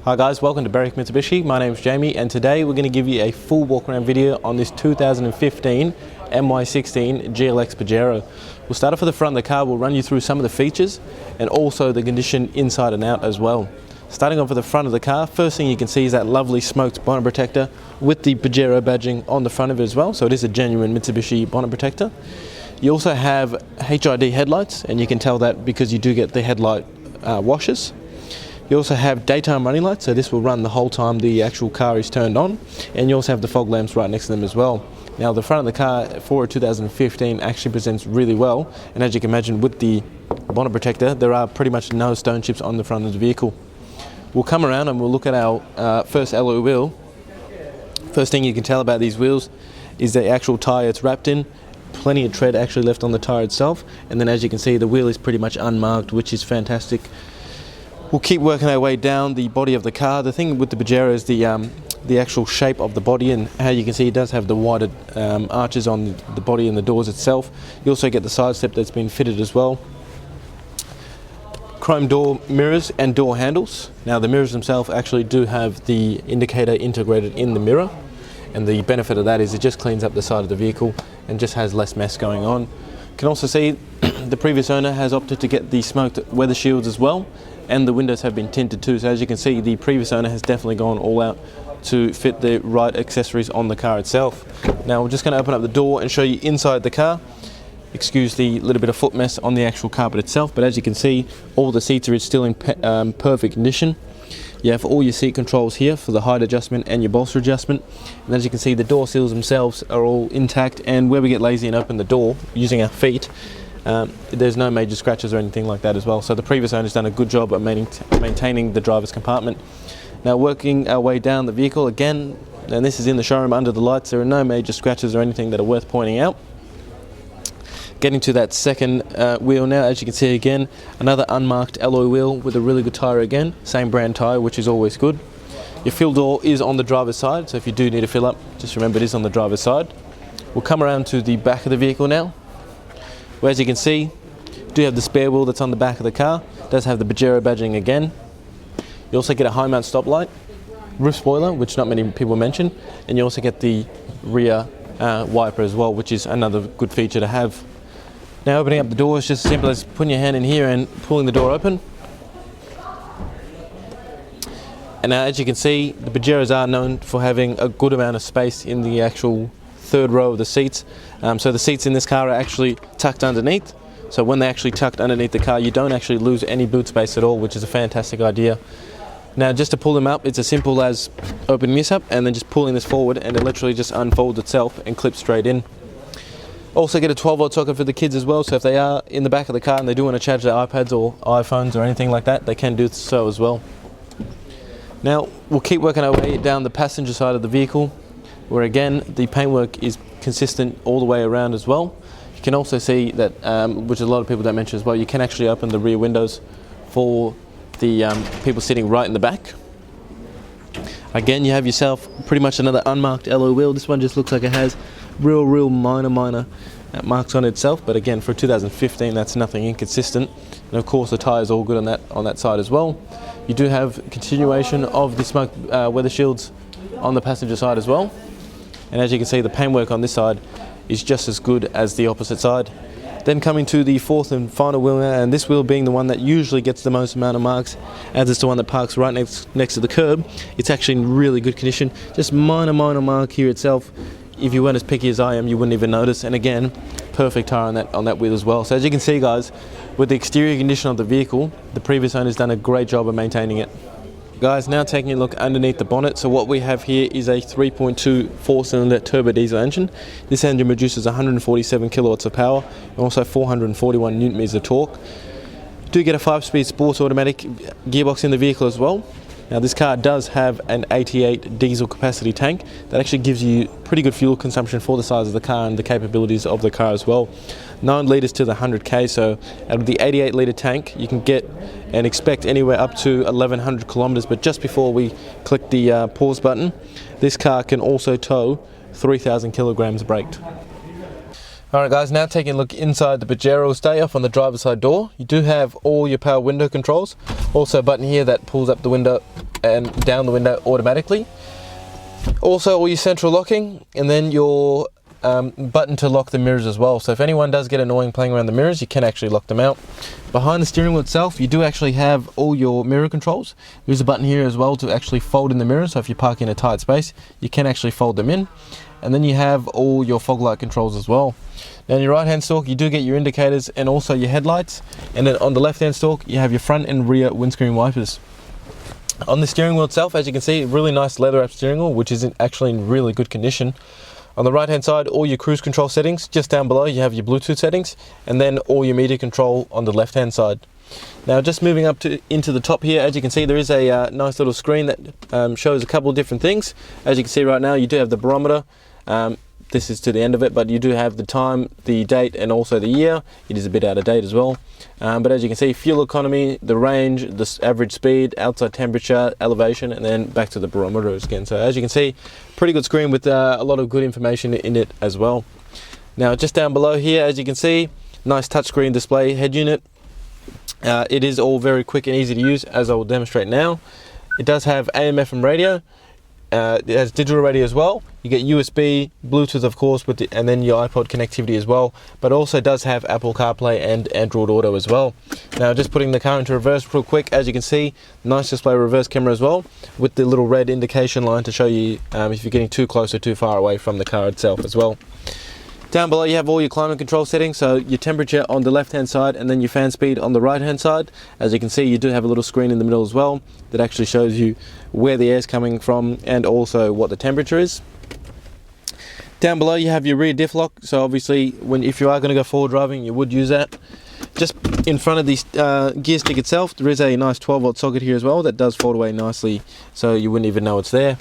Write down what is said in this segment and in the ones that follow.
Hi guys, welcome to Berwick Mitsubishi. My name is Jamie and today we're going to give you a full walk around video on this 2015 MY16 GLX Pajero. We'll start off at the front of the car, we'll run you through some of the features and also the condition inside and out as well. Starting off at the front of the car, first thing you can see is that lovely smoked bonnet protector with the Pajero badging on the front of it as well, so it is a genuine Mitsubishi bonnet protector. You also have HID headlights, and you can tell that because you do get the headlight washers. You also have daytime running lights, so this will run the whole time the actual car is turned on, and you also have the fog lamps right next to them as well. Now the front of the car for a 2015 actually presents really well, and as you can imagine with the bonnet protector there are pretty much no stone chips on the front of the vehicle. We'll come around and we'll look at our first alloy wheel. First thing you can tell about these wheels is the actual tyre it's wrapped in. Plenty of tread actually left on the tyre itself, and then as you can see the wheel is pretty much unmarked, which is fantastic. We'll keep working our way down the body of the car. The thing with the Pajero is the actual shape of the body, and how you can see it does have the wider arches on the body and the doors itself. You also get the side step that's been fitted as well. Chrome door mirrors and door handles. Now the mirrors themselves actually do have the indicator integrated in the mirror, and the benefit of that is it just cleans up the side of the vehicle and just has less mess going on. You can also see the previous owner has opted to get the smoked weather shields as well, and the windows have been tinted too, so as you can see the previous owner has definitely gone all out to fit the right accessories on the car itself. Now we're just going to open up the door and show you inside the car. Excuse the little bit of foot mess on the actual carpet itself, but as you can see all the seats are still in perfect condition. You have all your seat controls here for the height adjustment and your bolster adjustment, and as you can see the door seals themselves are all intact, and where we get lazy and open the door using our feet, there's no major scratches or anything like that as well. So the previous owner's done a good job at maintaining the driver's compartment. Now working our way down the vehicle again, and this is in the showroom under the lights, there are no major scratches or anything that are worth pointing out. Getting to that second wheel now, as you can see again, another unmarked alloy wheel with a really good tyre again, same brand tyre, which is always good. Your fuel door is on the driver's side, so if you do need to fill up, just remember it is on the driver's side. We'll come around to the back of the vehicle now, where as you can see, you do have the spare wheel that's on the back of the car. It does have the Pajero badging again. You also get a high mount stoplight, roof spoiler, which not many people mention, and you also get the rear wiper as well, which is another good feature to have. Now opening up the door is just as simple as putting your hand in here and pulling the door open. And now as you can see, the Pajeros are known for having a good amount of space in the actual third row of the seats. So the seats in this car are actually tucked underneath. So when they're actually tucked underneath the car, you don't actually lose any boot space at all, which is a fantastic idea. Now just to pull them up, it's as simple as opening this up and then just pulling this forward, and it literally just unfolds itself and clips straight in. Also get a 12-volt socket for the kids as well, so if they are in the back of the car and they do want to charge their iPads or iPhones or anything like that, they can do so as well. Now we'll keep working our way down the passenger side of the vehicle, where again the paintwork is consistent all the way around as well. You can also see that, which a lot of people don't mention as well, you can actually open the rear windows for the people sitting right in the back. Again, you have yourself pretty much another unmarked alloy wheel. This one just looks like it has real minor marks on itself, but again for 2015 that's nothing inconsistent. And of course the tyres all good on that side as well. You do have continuation of the smoke weather shields on the passenger side as well, and as you can see the paintwork on this side is just as good as the opposite side. Then coming to the fourth and final wheel now, and this wheel being the one that usually gets the most amount of marks, as it's the one that parks right next to the curb. It's actually in really good condition, just minor mark here itself. If you weren't as picky as I am, you wouldn't even notice. And again, perfect tyre on that wheel as well. So as you can see guys, with the exterior condition of the vehicle, the previous owner's done a great job of maintaining it. Guys, now taking a look underneath the bonnet. So what we have here is a 3.2 4-cylinder turbo diesel engine. This engine produces 147 kilowatts of power and also 441 newton meters of torque. You do get a 5-speed sports automatic gearbox in the vehicle as well. Now this car does have an 88 diesel capacity tank that actually gives you pretty good fuel consumption for the size of the car and the capabilities of the car as well. 9 litres to the 100k, so out of the 88 litre tank you can get and expect anywhere up to 1100 kilometres, but just before we click the pause button, this car can also tow 3000 kilograms braked. Alright guys, now taking a look inside the Pajero stay off on the driver's side door. You do have all your power window controls. Also a button here that pulls up the window and down the window automatically. Also all your central locking, and then your button to lock the mirrors as well. So if anyone does get annoying playing around the mirrors, you can actually lock them out. Behind the steering wheel itself, you do actually have all your mirror controls. There's a button here as well to actually fold in the mirrors. So if you park in a tight space, you can actually fold them in. And then you have all your fog light controls as well. Now in your right hand stalk, you do get your indicators and also your headlights. And then on the left hand stalk, you have your front and rear windscreen wipers. On the steering wheel itself, as you can see, really nice leather wrap steering wheel, which is actually in really good condition. On the right hand side, all your cruise control settings. Just down below, you have your Bluetooth settings, and then all your media control on the left hand side. Now just moving up into the top here, as you can see, there is a nice little screen that shows a couple of different things. As you can see right now, you do have the barometer. This is to the end of it, but you do have the time, the date, and also the year. It is a bit out of date as well. But as you can see, fuel economy, the range, the average speed, outside temperature, elevation, and then back to the barometer again. So as you can see, pretty good screen with a lot of good information in it as well. Now just down below here, as you can see, nice touchscreen display head unit. It is all very quick and easy to use, as I will demonstrate now. It does have AM/FM radio. It has digital radio as well. You get USB, Bluetooth of course, and then your iPod connectivity as well. But also does have Apple CarPlay and Android Auto as well. Now just putting the car into reverse real quick, as you can see, nice display reverse camera as well, with the little red indication line to show you if you're getting too close or too far away from the car itself as well. Down below you have all your climate control settings, so your temperature on the left hand side and then your fan speed on the right hand side. As you can see, you do have a little screen in the middle as well that actually shows you where the air is coming from and also what the temperature is. Down below you have your rear diff lock, so obviously if you are going to go forward driving, you would use that. Just in front of the gear stick itself, there is a nice 12-volt socket here as well that does fold away nicely, so you wouldn't even know it's there.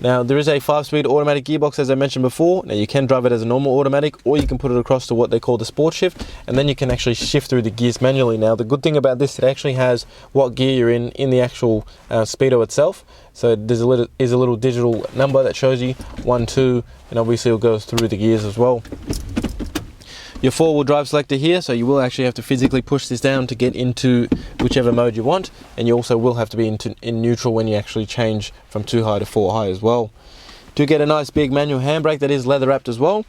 Now there is a 5-speed automatic gearbox, as I mentioned before. Now you can drive it as a normal automatic, or you can put it across to what they call the sport shift, and then you can actually shift through the gears manually. Now the good thing about this, it actually has what gear you're in the actual speedo itself. So there's a little digital number that shows you 1, 2, and obviously it goes through the gears as well. Your 4-wheel drive selector here, so you will actually have to physically push this down to get into whichever mode you want, and you also will have to be in neutral when you actually change from 2 high to 4 high as well. Do get a nice big manual handbrake that is leather wrapped as well,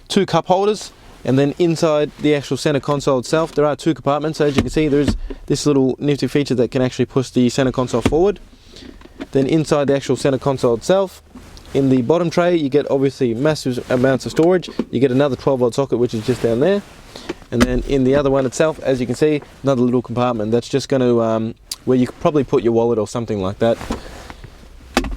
2 cup holders, and then inside the actual center console itself there are 2 compartments. So as you can see, there's this little nifty feature that can actually push the center console forward. Then inside the actual center console itself, in the bottom tray, you get obviously massive amounts of storage. You get another 12-volt socket, which is just down there. And then in the other one itself, as you can see, another little compartment that's just going to, where you could probably put your wallet or something like that.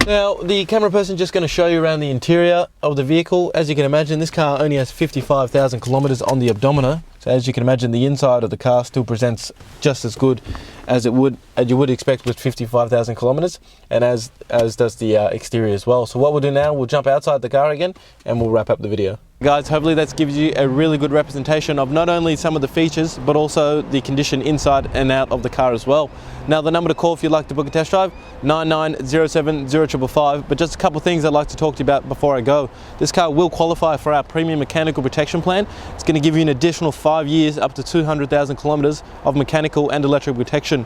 Now, the camera person is just going to show you around the interior of the vehicle. As you can imagine, this car only has 55,000 kilometers on the odometer. So as you can imagine, the inside of the car still presents just as good as you would expect with 55,000 kilometers, and as does the exterior as well. So what we'll do now, we'll jump outside the car again and we'll wrap up the video. Guys, hopefully that gives you a really good representation of not only some of the features, but also the condition inside and out of the car as well. Now the number to call if you'd like to book a test drive, 99070555. But just a couple of things I'd like to talk to you about before I go. This car will qualify for our premium mechanical protection plan. It's going to give you an additional 5 years, up to 200,000 kilometers of mechanical and electrical protection.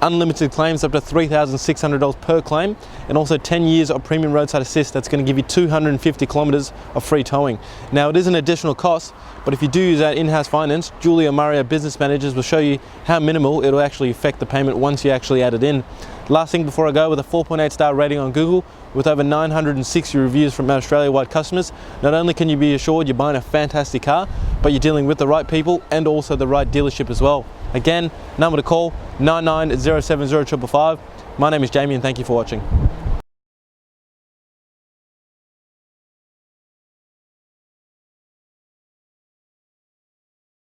Unlimited claims up to $3,600 per claim, and also 10 years of premium roadside assist. That's going to give you 250 kilometers of free towing. Now it is an additional cost, but if you do use our in-house finance, Julie or Murray, our business managers, will show you how minimal it'll actually affect the payment once you actually add it in. Last thing before I go, with a 4.8 star rating on Google, with over 960 reviews from Australia-wide customers, not only can you be assured you're buying a fantastic car, but you're dealing with the right people and also the right dealership as well. Again, number to call, 99070555. My name is Jamie and thank you for watching.